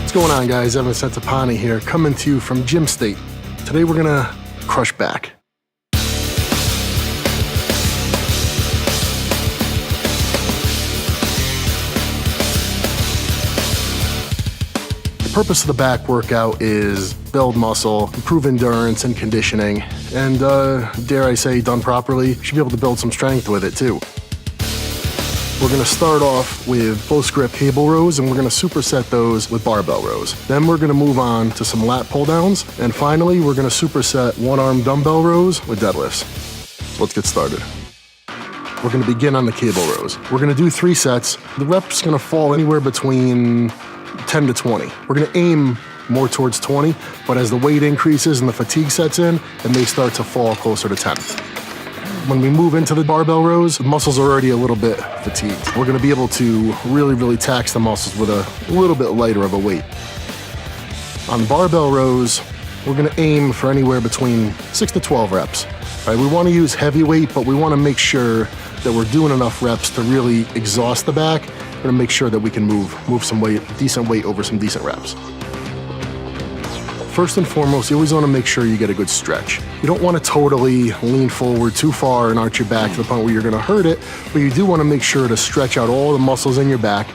What's going on, guys? Evan Centopani here, coming to you from Gym State. Today we're gonna crush back. The purpose of the back workout is build muscle, improve endurance and conditioning, and dare I say, done properly, you should be able to build some strength with it too. We're gonna start off with close grip cable rows, and we're gonna superset those with barbell rows. Then we're gonna move on to some lat pull downs, and finally we're gonna superset one arm dumbbell rows with deadlifts. So let's get started. We're gonna begin on the cable rows. We're gonna do 3 sets. The rep's gonna fall anywhere between 10 to 20. We're gonna aim more towards 20, but as the weight increases and the fatigue sets in, it may start to fall closer to 10. When we move into the barbell rows, the muscles are already a little bit fatigued. We're gonna be able to really tax the muscles with a little bit lighter of a weight. On barbell rows, we're gonna aim for anywhere between 6 to 12 reps. Right? We wanna use heavy weight, but we wanna make sure that we're doing enough reps to really exhaust the back. We're gonna make sure that we can move some weight, decent weight over some decent reps. First and foremost, you always want to make sure you get a good stretch. You don't want to totally lean forward too far and arch your back to the point where you're going to hurt it, but you do want to make sure to stretch out all the muscles in your back.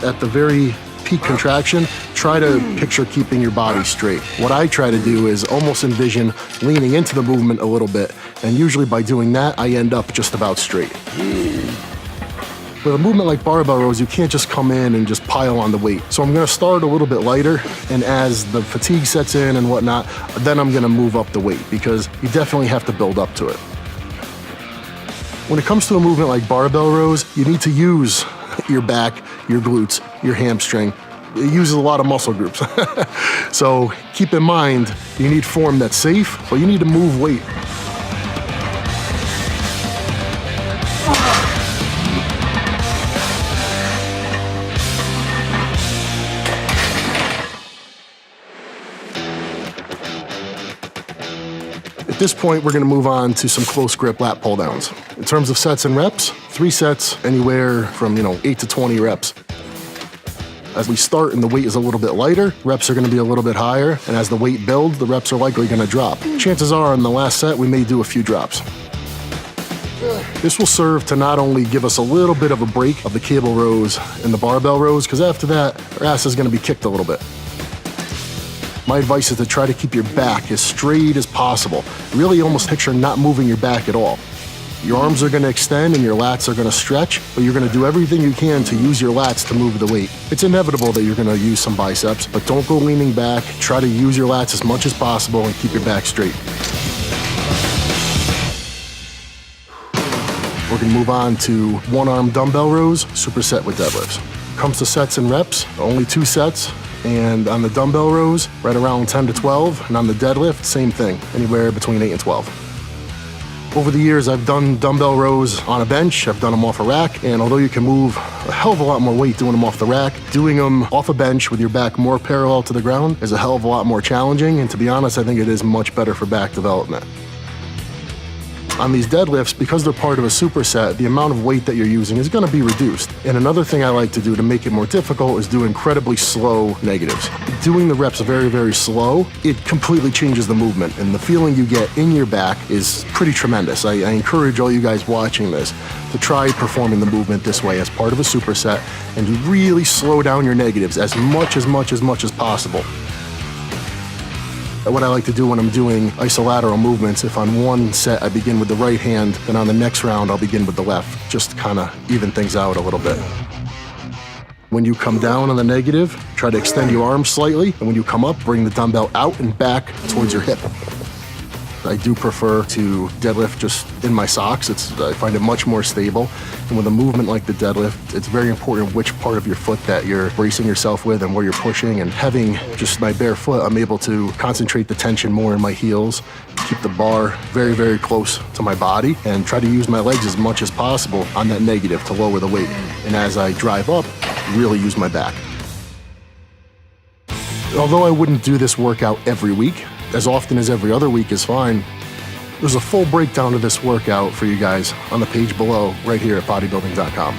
At the very peak contraction, try to picture keeping your body straight. What I try to do is almost envision leaning into the movement a little bit, and usually by doing that, I end up just about straight. With a movement like barbell rows, you can't just come in and just pile on the weight. So I'm gonna start a little bit lighter, and as the fatigue sets in and whatnot, then I'm gonna move up the weight, because you definitely have to build up to it. When it comes to a movement like barbell rows, you need to use your back, your glutes, your hamstring. It uses a lot of muscle groups. So keep in mind, you need form that's safe, but you need to move weight. At this point, we're gonna move on to some close grip lat pull downs. In terms of sets and reps, 3 sets, anywhere from 8 to 20 reps. As we start and the weight is a little bit lighter, reps are gonna be a little bit higher, and as the weight builds, the reps are likely gonna drop. Chances are, in the last set, we may do a few drops. This will serve to not only give us a little bit of a break of the cable rows and the barbell rows, because after that, our ass is gonna be kicked a little bit. My advice is to try to keep your back as straight as possible. Really almost picture not moving your back at all. Your arms are gonna extend and your lats are gonna stretch, but you're gonna do everything you can to use your lats to move the weight. It's inevitable that you're gonna use some biceps, but don't go leaning back. Try to use your lats as much as possible and keep your back straight. We're gonna move on to one-arm dumbbell rows, superset with deadlifts. Comes to sets and reps, only 2 sets. And on the dumbbell rows, right around 10 to 12. And on the deadlift, same thing, anywhere between 8 and 12. Over the years, I've done dumbbell rows on a bench, I've done them off a rack, and although you can move a hell of a lot more weight doing them off the rack, doing them off a bench with your back more parallel to the ground is a hell of a lot more challenging, and to be honest, I think it is much better for back development. On these deadlifts, because they're part of a superset, the amount of weight that you're using is gonna be reduced. And another thing I like to do to make it more difficult is do incredibly slow negatives. Doing the reps very slow, it completely changes the movement, and the feeling you get in your back is pretty tremendous. I encourage all you guys watching this to try performing the movement this way as part of a superset, and to really slow down your negatives as much as possible. What I like to do when I'm doing isolateral movements, if on one set I begin with the right hand, then on the next round I'll begin with the left, just to kind of even things out a little bit. When you come down on the negative, try to extend your arms slightly, and when you come up, bring the dumbbell out and back towards your hip. I do prefer to deadlift just in my socks. I find it much more stable. And with a movement like the deadlift, it's very important which part of your foot that you're bracing yourself with and where you're pushing. And having just my bare foot, I'm able to concentrate the tension more in my heels, keep the bar very close to my body, and try to use my legs as much as possible on that negative to lower the weight. And as I drive up, really use my back. Although I wouldn't do this workout every week, as often as every other week is fine, there's a full breakdown of this workout for you guys on the page below right here at bodybuilding.com.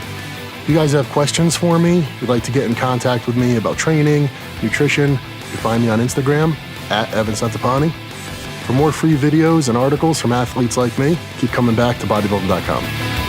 If you guys have questions for me, you'd like to get in contact with me about training, nutrition, you can find me on Instagram at Centopani. For more free videos and articles from athletes like me, keep coming back to bodybuilding.com.